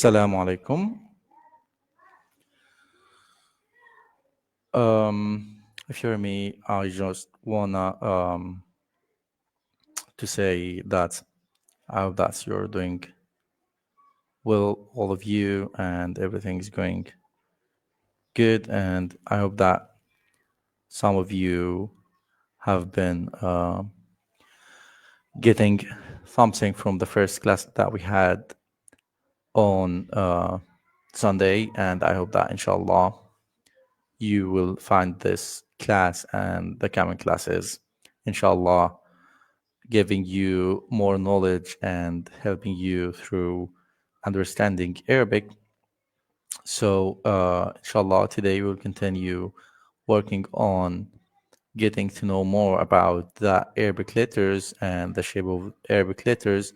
Assalamu alaikum. If you hear me, I just wanna to say that I hope that you're doing well, all of you, and everything's going good. And I hope that some of you have been getting something from the first class that we had on Sunday, and I hope that inshallah you will find this class and the coming classes inshallah giving you more knowledge and helping you through understanding Arabic. So inshallah today we'll continue working on getting to know more about the Arabic letters and the shape of Arabic letters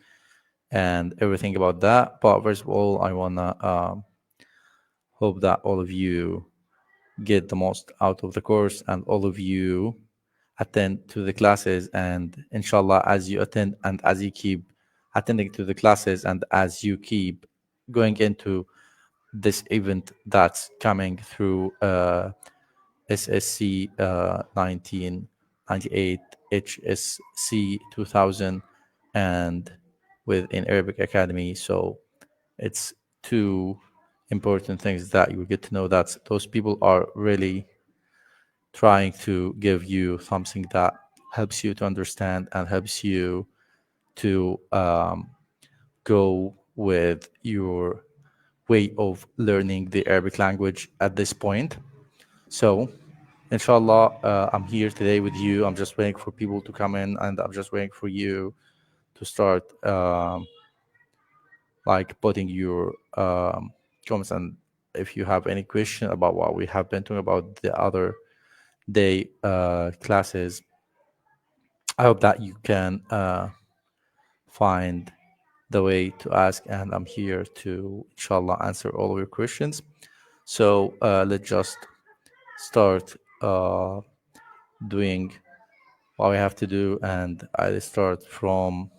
and everything about that. But first of all, I wanna hope that all of you get the most out of the course and all of you attend to the classes, and inshallah as you attend and as you keep attending to the classes and as you keep going into this event that's coming through SSC 1998, HSC 2000, and within Arabic Academy. So it's two important things that you will get to know, that those people are really trying to give you something that helps you to understand and helps you to go with your way of learning the Arabic language at this point. So, inshallah, I'm here today with you. I'm just waiting for people to come in, and I'm just waiting for you to start like putting your comments. And if you have any question about what we have been talking about the other day classes, I hope that you can find the way to ask, and I'm here to inshallah answer all of your questions. So let's just start doing what we have to do, and I start from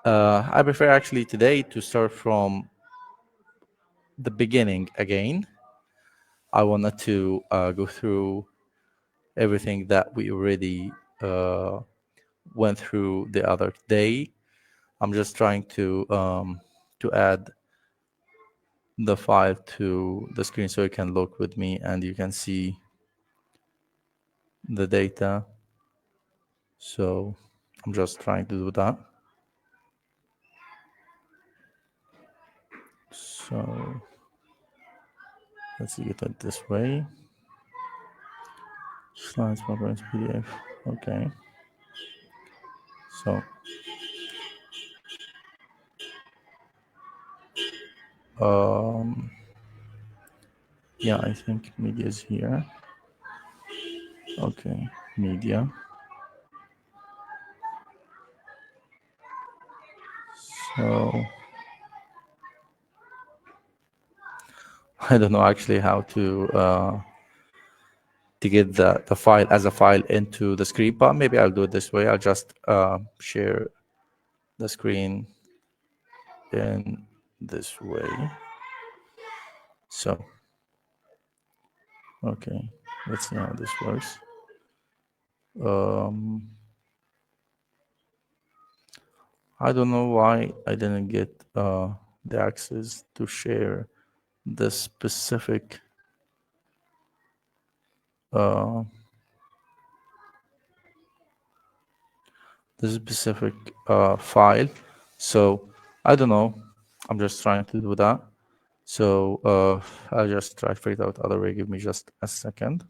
I prefer actually today to start from the beginning again. I wanted to go through everything that we already went through the other day. I'm just trying to add the file to the screen so you can look with me and you can see the data. So I'm just trying to do that. So let's get it this way. Slides, PowerPoint, PDF. Okay. So yeah, I think media is here. Okay, media. So I don't know actually how to get the file as a file into the screen, but maybe I'll do it this way. I'll just share the screen in this way. So, okay, let's see how this works. I don't know why I didn't get the access to share the specific file. So I don't know. I'm just trying to do that. So I'll just try to figure out other way. Give me just a second.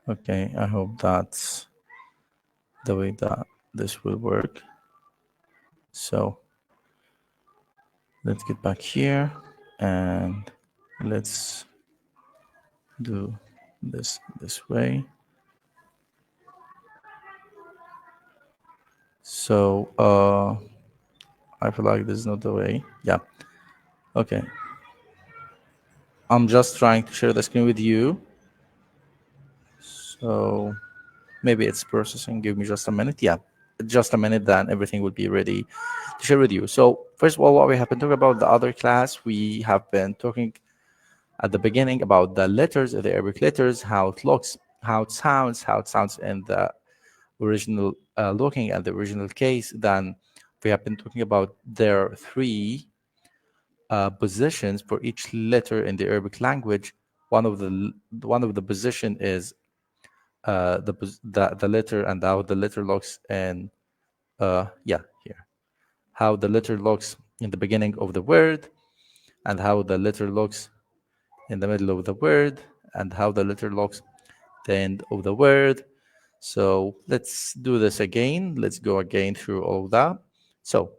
Okay, I hope that's the way that this will work. So let's get back here and let's do this way. So I feel like this is not the way. Yeah. Okay. I'm just trying to share the screen with you. So maybe it's processing. Give me just a minute. Yeah. Just a minute, then everything will be ready to share with you. So first of all, what we have been talking about the other class, we have been talking at the beginning about the letters, the Arabic letters, how it looks, how it sounds in the original looking at the original case. Then we have been talking about their three positions for each letter in the Arabic language. One of the position is the letter and how the letter looks in here, how the letter looks in the beginning of the word, and how the letter looks in the middle of the word, and how the letter looks at the end of the word. So let's do this again. Let's go again through all of that. So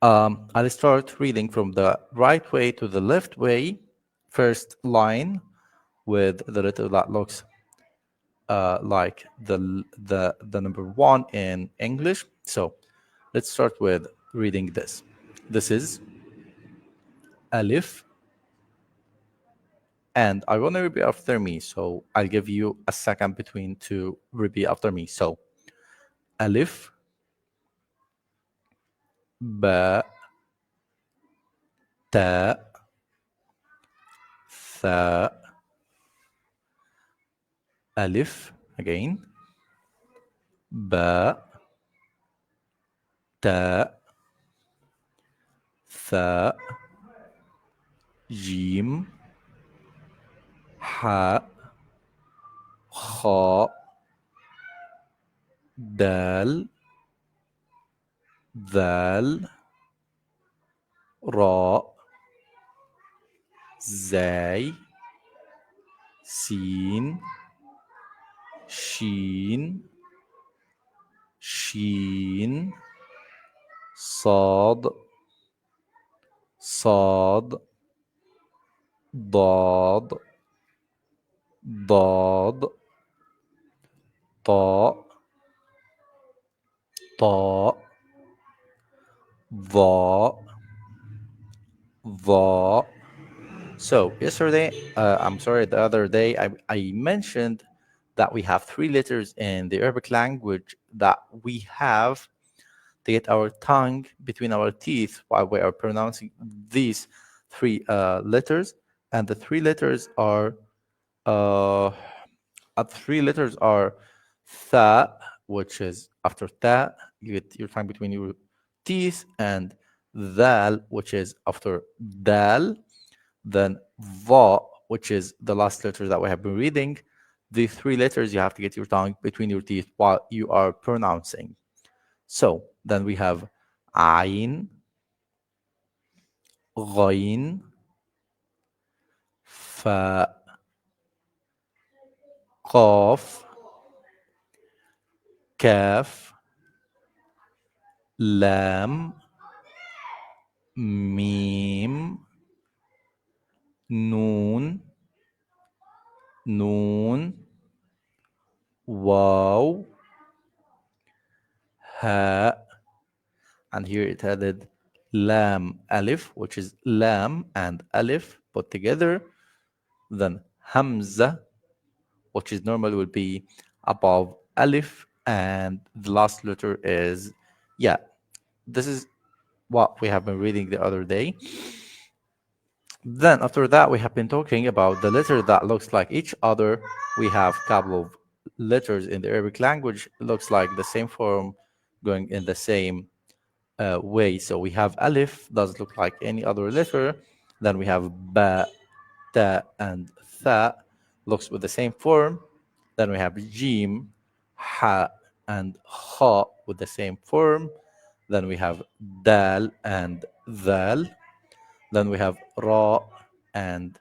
I'll start reading from the right way to the left way. First line with the letter that looks like the number one in English. So let's start with reading this. This is Alif, and I want to repeat after me. So I'll give you a second between to repeat after me. So Alif, Ba, Ta, Tha, Alif again, Ba, Ta, Tha, Jim, Ha, Kha, Dal, Dal, Ra, Zay, Sin, Shin, Sheen, Sad, Sad, Dad, Dad, Ta, Ta, Va, Va. So yesterday, I'm sorry, the other day, I mentioned that we have three letters in the Arabic language that we have to get our tongue between our teeth while we are pronouncing these three letters. And the three letters are tha, which is after ta, you get your tongue between your teeth, and dal, which is after dal, then va, which is the last letter that we have been reading. The three letters you have to get your tongue between your teeth while you are pronouncing. So then we have ayn, ghayn, fa, qaf, kaf, lam, mim, noon, noon, waw, ha, and here it added lam, alif, which is lam and alif put together. Then hamza, which is normally will be above alif, and the last letter is, yeah, this is what we have been reading the other day. Then after that, we have been talking about the letter that looks like each other. We have a couple of letters in the Arabic language, looks like the same form, going in the same way. So we have alif, does look like any other letter. Then we have ba, ta, and tha, looks with the same form. Then we have jim, ha, and kha with the same form. Then we have dal and dhal. Then we have ra and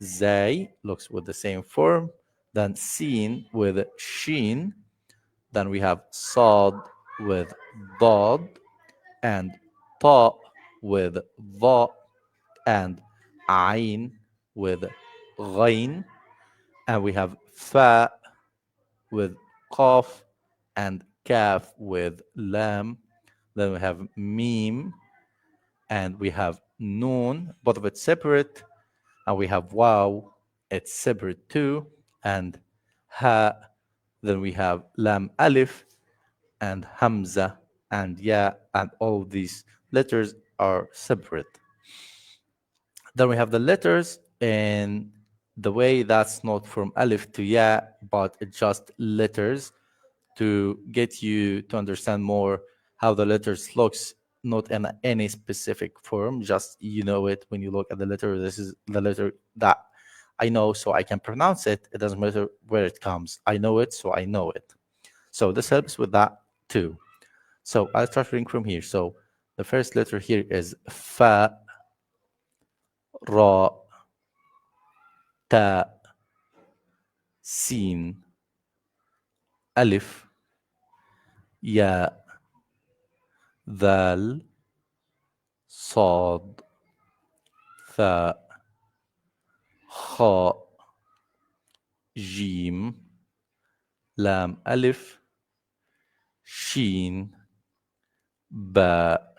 zay, looks with the same form. Then sin with sheen. Then we have sad with dad, and ta with va, and ayn with ghain. And we have fa with qaf, and kaf with lam. Then we have meme, and we have noon, both of it separate, and we have wow, it's separate too, and ha. Then we have lam alif and hamza and ya, and all of these letters are separate. Then we have the letters in the way that's not from alif to ya, but it's just letters to get you to understand more how the letters looks, not in any specific form, just you know it when you look at the letter. This is the letter that I know, so I can pronounce it. It doesn't matter where it comes. I know it, so I know it. So this helps with that too. So I'll start reading from here. So the first letter here is fa, ra, ta, sin, alif, ya, ذال, صاد, ثاء, خاء, جيم, لام ألف, شين, باء,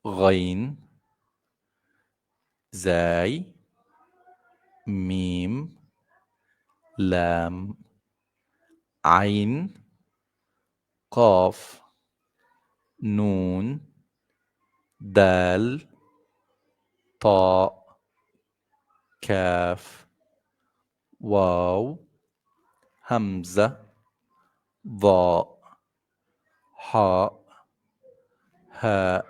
غين, زاي, ميم, لام, عين, قاف, نون, دال, طاء, كاف, واو, همزة, ضاء, حاء, هاء,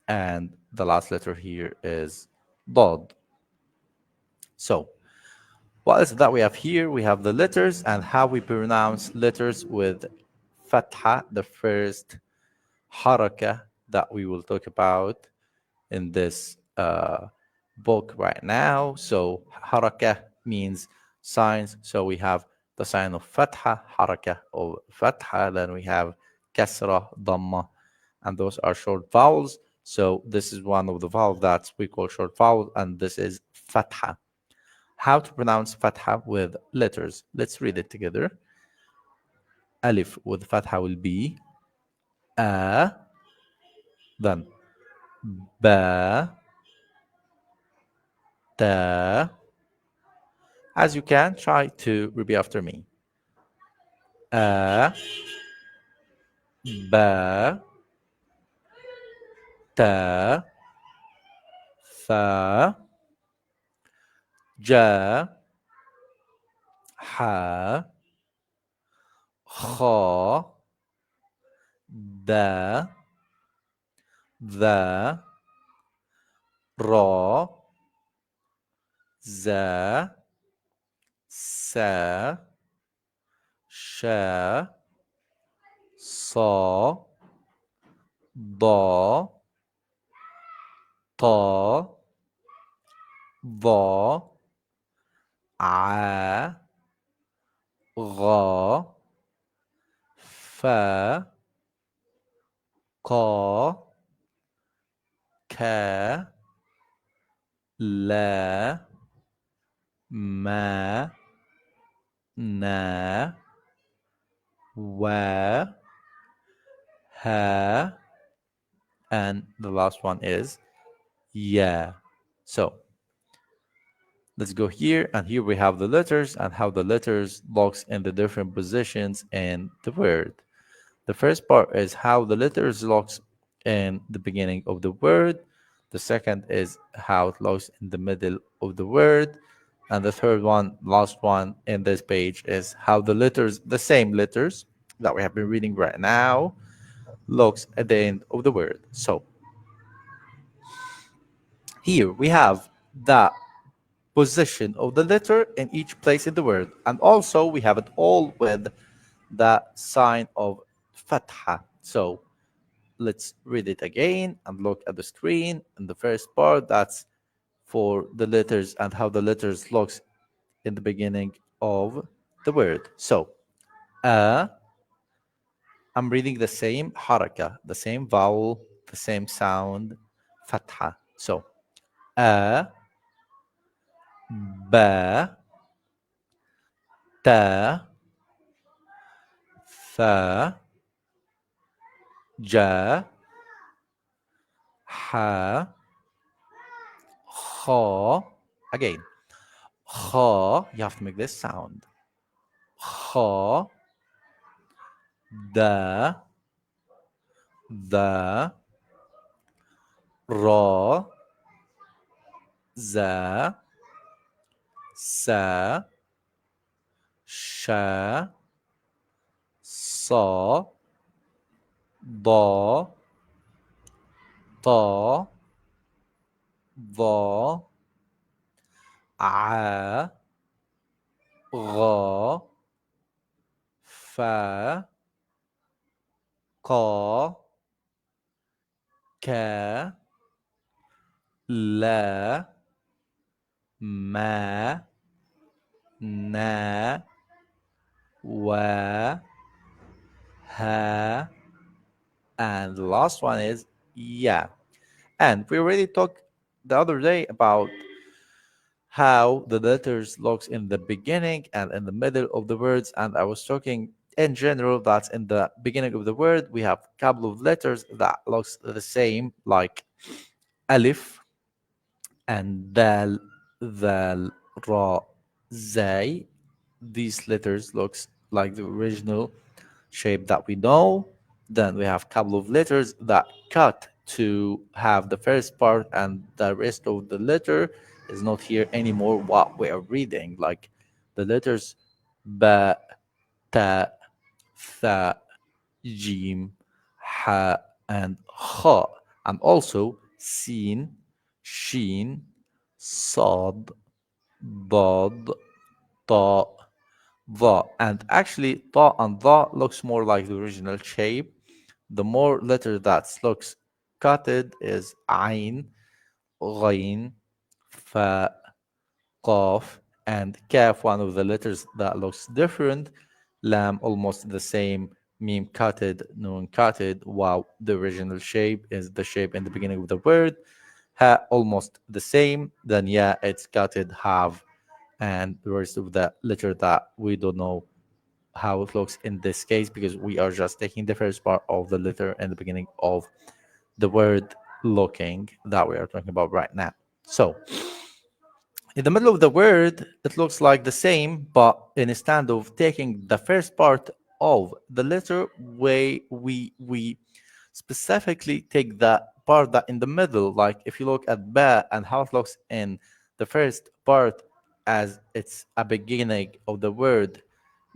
and the last letter here is ضاد. So what is it that we have here? We have the letters and how we pronounce letters with fatha, the first haraka that we will talk about in this book right now. So haraka means signs. So we have the sign of fatha, haraka of fatha. Then we have kasra, dhamma, and those are short vowels. So this is one of the vowels that we call short vowel, and this is fatha. How to pronounce fatha with letters? Let's read it together. Alif with fatha will be a, then ba, ta. As you can, try to repeat after me. A, ba, ta, fa, ja, ha, kha, da, ذا, را, za, sa, sha, صا, ضا, طا, ظا, ع, غا, فا, قا, كا, لا, ما, نا, wa, ha, and the last one is ya. So let's go here, and here we have the letters and how the letters looks in the different positions in the word. The first part is how the letters looks in the beginning of the word. The second is how it looks in the middle of the word. And the third one, last one in this page, is how the letters, the same letters that we have been reading right now, looks at the end of the word. So here we have the position of the letter in each place in the word. And also we have it all with the sign of fatha. So let's read it again and look at the screen. And the first part, that's for the letters and how the letters looks in the beginning of the word. So I'm reading the same haraka, the same vowel, the same sound, fatha. So ba, ta, fa, ja, ha, kha. Again, kha. You have to make this sound. Kha, da, the, ra, za, sa, sha, sa, da, ta, va, a, غا fa قا كا لا ما نا wa ha, and the last one is yeah. And we already talked the other day about how the letters looks in the beginning and in the middle of the words, and I was talking in general that in the beginning of the word we have a couple of letters that looks the same, like alif and dal, dal, ra, zay. These letters looks like the original shape that we know. Then we have a couple of letters that cut to have the first part, and the rest of the letter is not here anymore what we are reading, like the letters ba, ta, tha, jim, ha, and kha, and also sin, sheen, sad, dad, ta, the. And actually, ta and the looks more like the original shape. The more letter that looks cutted is ain, ghain, fa, qaf, and kaf, one of the letters that looks different. Lam, almost the same. Mim cutted, nun cutted, while the original shape is the shape in the beginning of the word. Ha, almost the same. Then yeah, it's cutted, have, and the rest of the letter that we don't know how it looks in this case, because we are just taking the first part of the letter in the beginning of the word looking that we are talking about right now. So in the middle of the word, it looks like the same, but instead of taking the first part of the letter, we specifically take the part that in the middle. Like if you look at ba and how it looks in the first part as it's a beginning of the word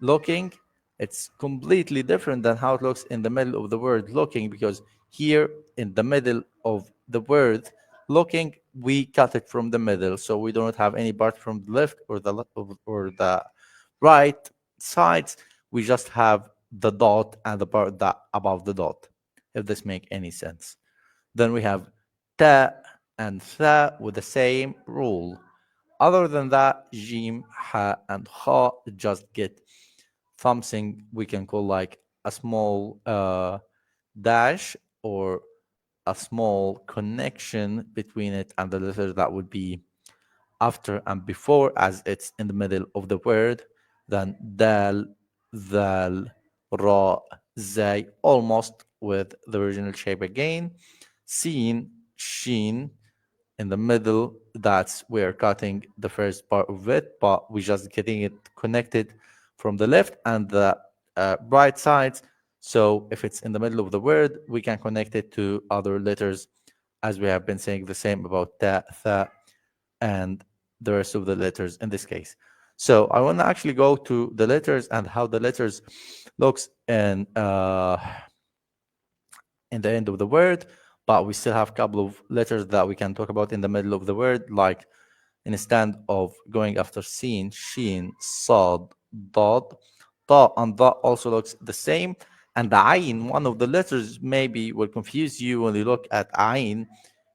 looking, it's completely different than how it looks in the middle of the word looking, because here in the middle of the word looking we cut it from the middle, so we don't have any part from the left or the or the right sides. We just have the dot and the part that above the dot, if this make any sense. Then we have ta and tha with the same rule. Other than that, jim, ha, and kha just get something we can call like a small dash or a small connection between it and the letter that would be after and before, as it's in the middle of the word. Then dal, dal, ra, zay, almost with the original shape again. Sin, sheen, in the middle, that's we're cutting the first part of it, but we're just getting it connected from the left and the right sides. So if it's in the middle of the word, we can connect it to other letters, as we have been saying the same about ta, tha, and the rest of the letters in this case. So I want to actually go to the letters and how the letters looks in the end of the word, but we still have a couple of letters that we can talk about in the middle of the word, like instead of going after sin, sheen, sad, dad, ta, and that also looks the same. And the ayin, one of the letters, maybe will confuse you when you look at ayin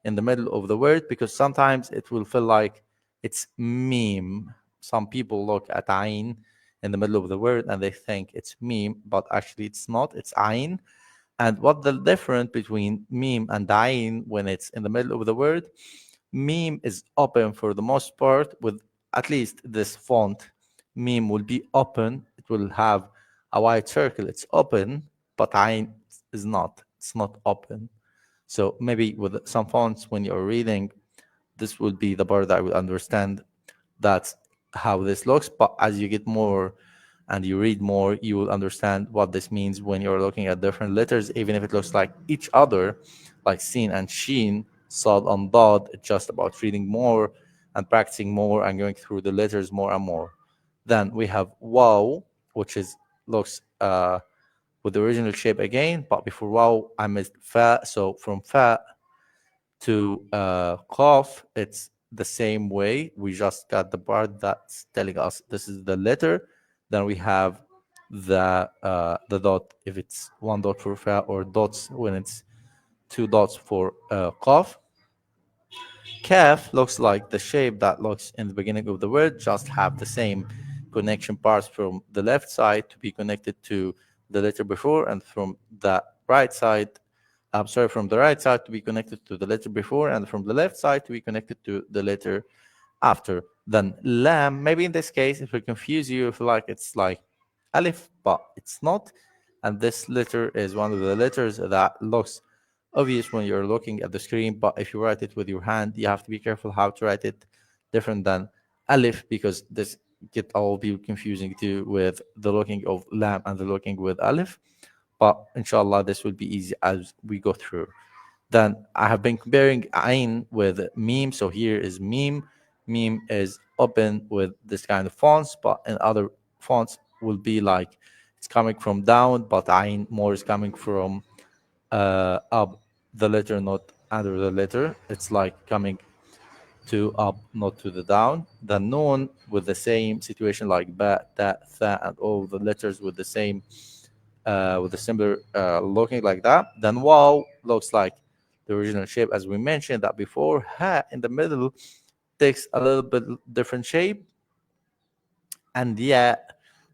in the middle of the word, because sometimes it will feel like it's meme. Some people look at ayin in the middle of the word and they think it's meme, but actually it's not, it's ayin. And what the difference between meme and ayin when it's in the middle of the word? Meme is open for the most part, with at least this font. Meme will be open. It will have a white circle. It's open, but ayin is not. it's not open. So maybe with some fonts, when you're reading, this will be the part that I will understand that's how this looks. But as you get more and you read more, you will understand what this means when you're looking at different letters, even if it looks like each other, like sin and sheen, sod and dod. It's just about reading more and practicing more and going through the letters more and more. Then we have wow, which is looks with the original shape again, but before wow, I missed fa. So from fa to qaf, it's the same way. We just got the part that's telling us this is the letter. Then we have the dot if it's one dot for fa, or dots when it's two dots for qaf. Kaf looks like the shape that looks in the beginning of the word, just have the same connection parts from the left side to be connected to the letter before, and from the right side, I'm sorry, from the right side to be connected to the letter before, and from the left side to be connected to the letter after. Then lam, maybe in this case, if it confuse you, if like it's like alif, but it's not. And this letter is one of the letters that looks obvious when you're looking at the screen, but if you write it with your hand, you have to be careful how to write it different than alif, because this get all be confusing too with the looking of lam and the looking with alif. But inshallah, this will be easy as we go through. Then I have been comparing ain with meme. So here is meme. Meme is open with this kind of fonts, but in other fonts will be like it's coming from down, but ain more is coming from up the letter, not under the letter. It's like coming to up, not to the down. The noon with the same situation like ba, ta, tha, and all the letters with the same, with the similar looking like that. Then wow looks like the original shape, as we mentioned that before. Ha in the middle takes a little bit different shape, and yeah,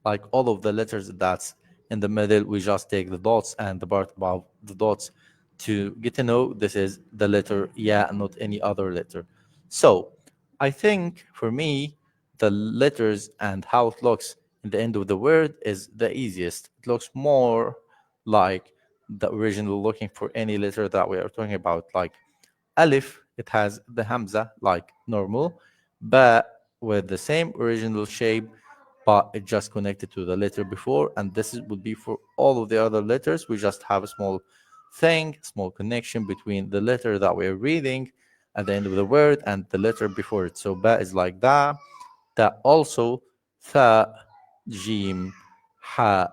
like all of the letters that's in the middle, we just take the dots and the part above the dots to get to know this is the letter yeah, not any other letter. So I think for me, the letters and how it looks in the end of the word is the easiest. It looks more like the original looking for any letter that we are talking about. Like alif, it has the hamza like normal, but with the same original shape, but it just connected to the letter before. And this would be for all of the other letters. We just have a small thing, small connection between the letter that we're reading at the end of the word and the letter before it. So ba is like that. That also tha, jim, ha,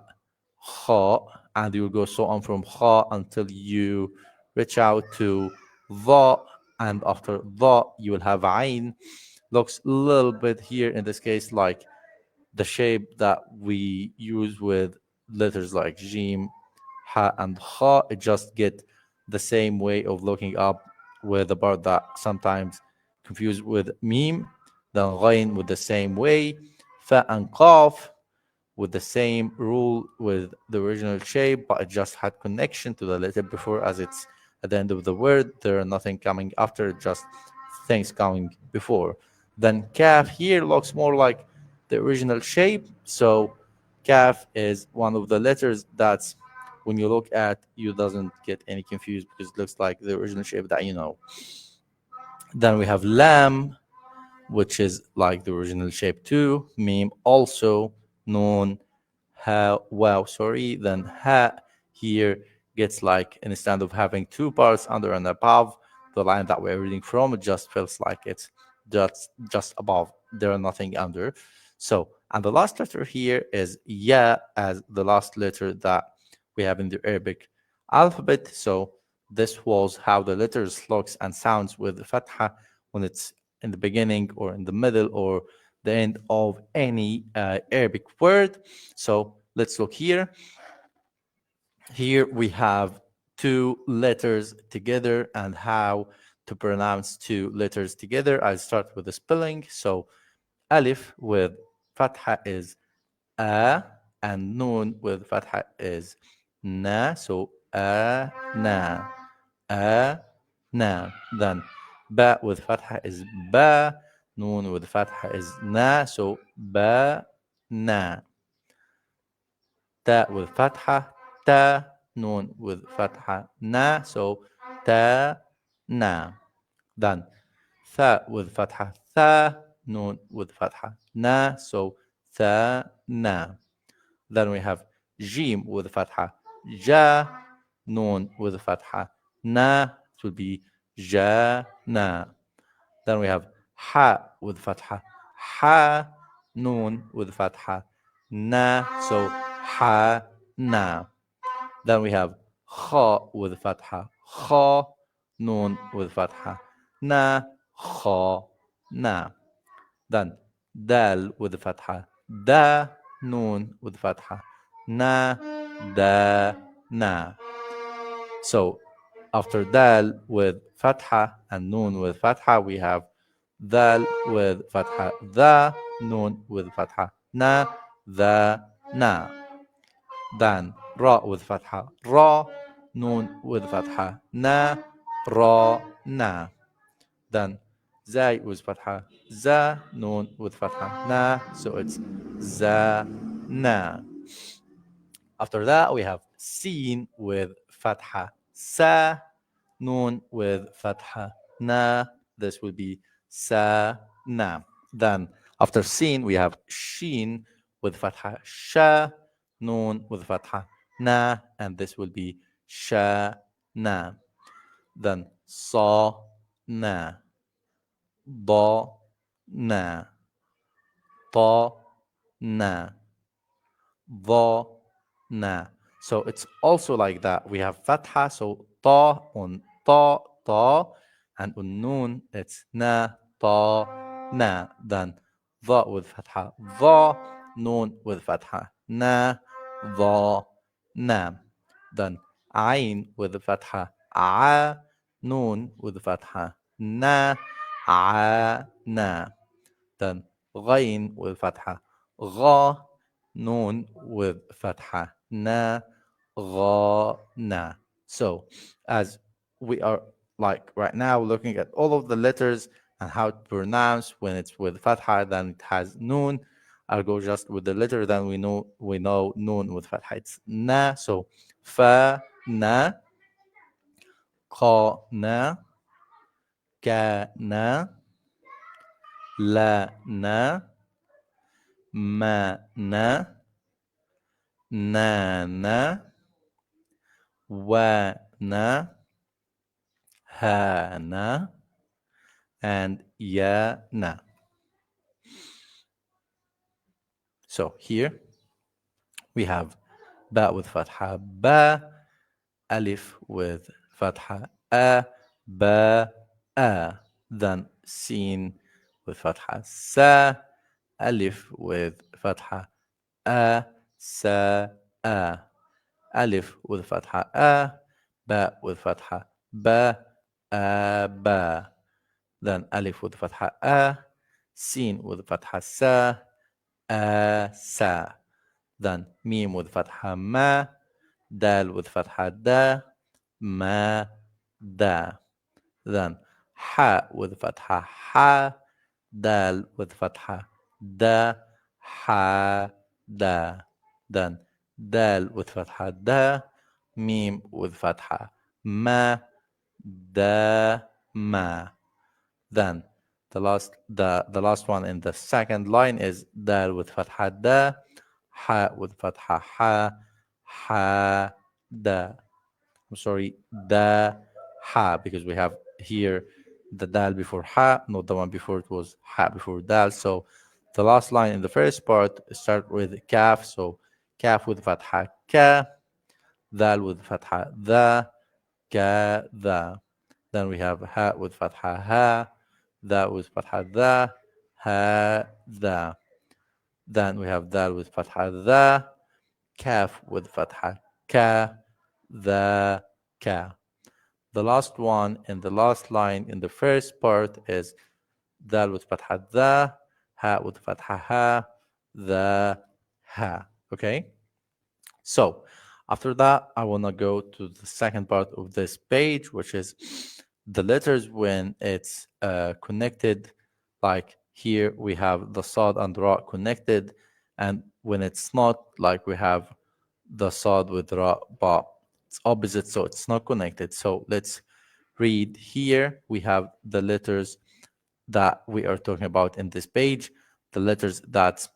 kha, and you will go so on from kha until you reach out to the, and after the you will have ain. Looks a little bit here in this case like the shape that we use with letters like jim, ha, and kha. It just get the same way of looking up with the part that sometimes confused with meme. Then ghain with the same way, fa and qaf with the same rule with the original shape, but it just had connection to the letter before, as it's at the end of the word. There are nothing coming after, just things coming before. Then kaf here looks more like the original shape. So kaf is one of the letters that's when you look at, you doesn't get any confused because it looks like the original shape that you know. Then we have lam, which is like the original shape too. Meme also. Noon, ha, wow, sorry. Then ha here gets like, instead of having two parts under and above the line that we're reading from, it just feels like it's just above. There are nothing under. So, and the last letter here is ya, as the last letter that we have in the Arabic alphabet. So this was how the letters looks and sounds with the fatha when it's in the beginning or in the middle or the end of any Arabic word. So let's look here. Here we have two letters together and how to pronounce two letters together. I'll start with the spelling. So alif with fatha is a, and noon with fatha is na. So na, na. Then ba with fatha is ba, noon with fatha is na. So ba na. Ta with fatha ta, noon with fatha, na, so ta, na. Then tha with fatha, tha, noon with fatha, na, so tha, na. Then we have jim with fatha, ja, noon with fatha, na, it will be ja, na. Then we have ha with fatha, ha, noon with fatha, na, so ha, na. Then we have kha with fatha, kha, noon with fatha, na, kha, na. Then dal with fatha, da, noon with fatha, na, da, na. So after dal with fatha and noon with fatha, we have dal with fatha, the, noon with fatha, na, the, na. Then ra with fatha, ra, noon with fatha, na, ra, na. Then zay with fatha, za, noon with fatha, na, so it's za, na. After that, we have sin with fatha, sa, noon with fatha, na. This will be sa, na. Then after sin, we have shin with fatha, sha, noon with fatha, na, and this will be sha, na. Then sa, na, da, na, ta, na, the, na. So it's also like that. We have fatha, so ta on ta, ta, and on noon it's na, ta, na. Then the with fatha, the, noon with fatha, na, the, na. Then ain with the fatha, a, noon with the fatha, na, a, na. Then ghain with fatha, gha, noon with fatha, na, gha, na. So as we are like right now looking at all of the letters and how to pronounce when it's with fatha, then it has noon. I'll go just with the letter, then we know noon with fatha. It's na, so fa, na, ka, na, ka, na, la, na, ma, na, na, na, wa, na, ha, na, and ya, na. So here we have ba with fatha, ba, alif with fatha, a, ba, a. Then sin with fatha, sa, alif with fatha, a, sa, a. Alif with fatha, a, ba with fatha, ba, a, ba. Then alif with fatha, a, sin with fatha, sa, a, sa. Then mim with fatha, ma, dal with fatha, da, ma, da. Then ha with fatha, ha, dal with fatha, da, ha, da. Then dal with fatha, da, mim with fatha, ma, da, ma. Then the last one in the second line is dal with fatha, da, ha with fatha, ha, da. I'm sorry, da, ha, because we have here the dal before ha, not the one before it was ha before dal. So the last line in the first part start with kaf. So kaf with fatha, ka, dal with fatha, the, ka, the. Then we have ha with fatha, ha, da with fatha, the, ha, the. Then we have dal with fatha, the, kaf with fatha, ka, the, ka. The last one in the last line in the first part is dal with fatha, the, ha with fatha, ha, the, ha. Okay? So after that, I want to go to the second part of this page, which is the letters when it's connected. Like here, we have the sad and ra connected. And when it's not, like we have the sad with ra, ba. It's opposite, so it's not connected. So let's read here. We have the letters that we are talking about in this page, the letters that's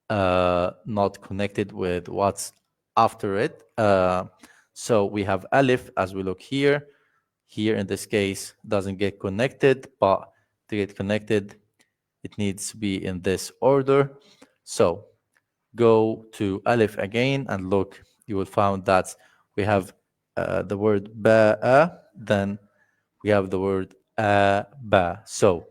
not connected with what's after it. So we have alif as we look here. Here in this case doesn't get connected, but to get connected, it needs to be in this order. So go to alif again and look. You will find that we have the word ba'a, then we have the word ba. So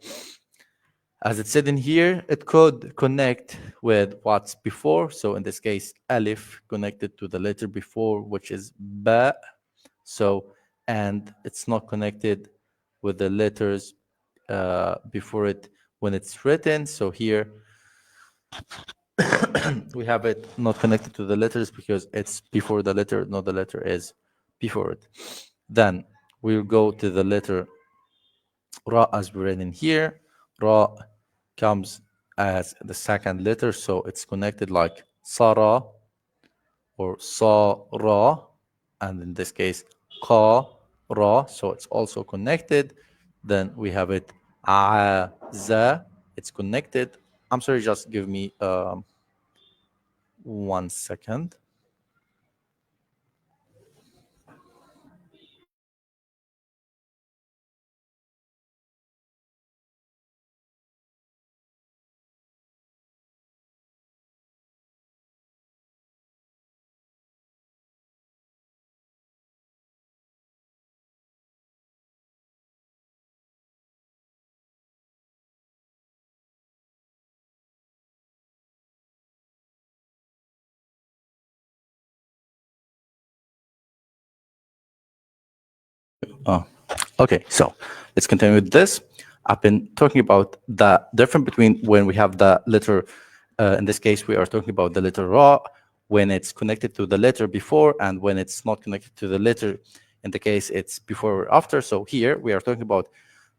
as it said in here, it could connect with what's before. So in this case, alif connected to the letter before, which is ba. So, and it's not connected with the letters before it when it's written. So here we have it not connected to the letters because it's before the letter, not the letter is before it. Then we'll go to the letter Ra as we read in here. Ra comes as the second letter, so it's connected like Sara or Sa-Ra, and in this case, Ka-Ra, so it's also connected. Then we have it A-Za, it's connected. I'm sorry, just give me 1 second. Oh, okay. So let's continue with this. I've been talking about the difference between when we have the letter, in this case, we are talking about the letter Ra, when it's connected to the letter before, and when it's not connected to the letter, in the case it's before or after. So here we are talking about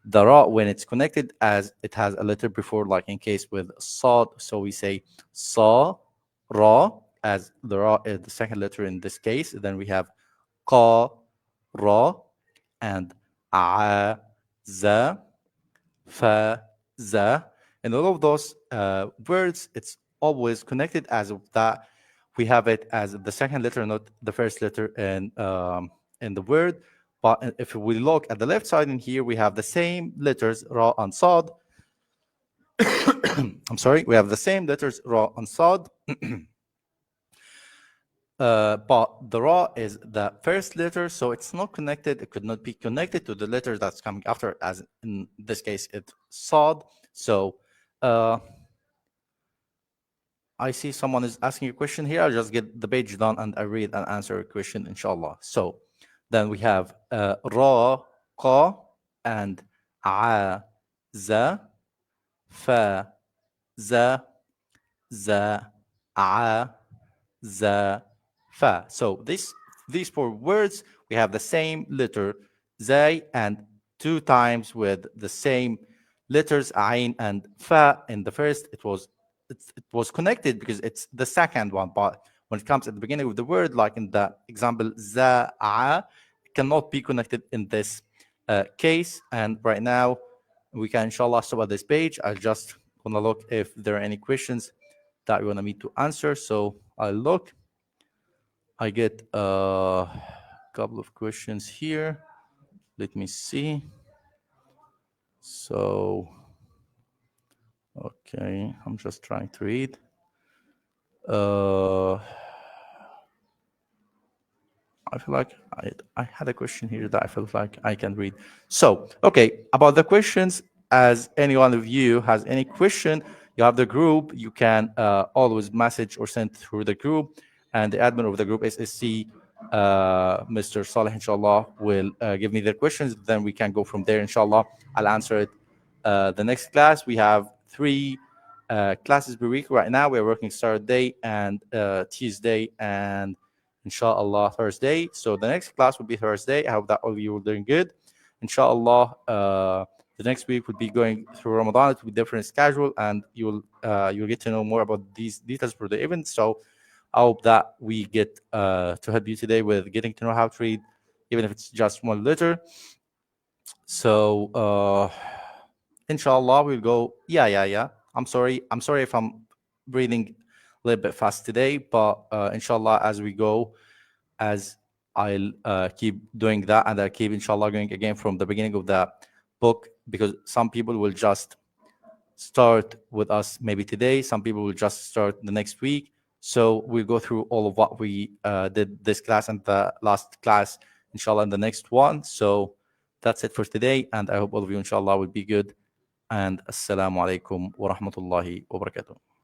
the Ra when it's connected as it has a letter before, like in case with Sad. So we say Sa, Ra, as the Ra is the second letter in this case. Then we have Ka, Ra, and A, Za, Fa, Za. And all of those words, it's always connected as of that. We have it as the second letter, not the first letter in the word. But if we look at the left side in here, we have the same letters, Ra and Sad. I'm sorry, we have the same letters, Ra and Sad. But the Ra is the first letter, so it's not connected. It could not be connected to the letter that's coming after, as in this case, it's Sad. So I see someone is asking a question here. I'll just get the page done and I read and answer a question, inshallah. So then we have Ra, Qa, and A, Za, Fa, Za, Za, A, Za, Fa. So these four words, we have the same letter, Zay, and two times with the same letters, Ain and Fa. In the first, it was connected because it's the second one. But when it comes at the beginning of the word, like in the example, Za'a, it cannot be connected in this case. And right now, we can inshallah stop at this page. I just want to look if there are any questions that you want me to answer. So I look. I get a couple of questions here. Let me see. So, okay, I'm just trying to read. I feel like I had a question here that I felt like I can read. So, okay, about the questions, as any one of you has any question, you have the group, you can always message or send through the group, and the admin of the group, SSC, Mr. Saleh, inshallah, will give me their questions. Then we can go from there, inshallah. I'll answer it. The next class, we have 3 classes per week. Right now, we're working Saturday and Tuesday and inshallah Thursday. So the next class will be Thursday. I hope that all of you are doing good. Inshallah, the next week will be going through Ramadan. It will be different schedule, and you'll get to know more about these details for the event. So I hope that we get to help you today with getting to know how to read, even if it's just one letter. So inshallah we'll go. Yeah. I'm sorry if I'm breathing a little bit fast today, but inshallah as we go, as I'll keep doing that, and I'll keep inshallah going again from the beginning of the book, because some people will just start with us maybe today, some people will just start the next week. So we'll go through all of what we did this class and the last class, inshallah, in the next one. So that's it for today, and I hope all of you inshallah will be good. And assalamu alaikum wa rahmatullahi wa barakatuh.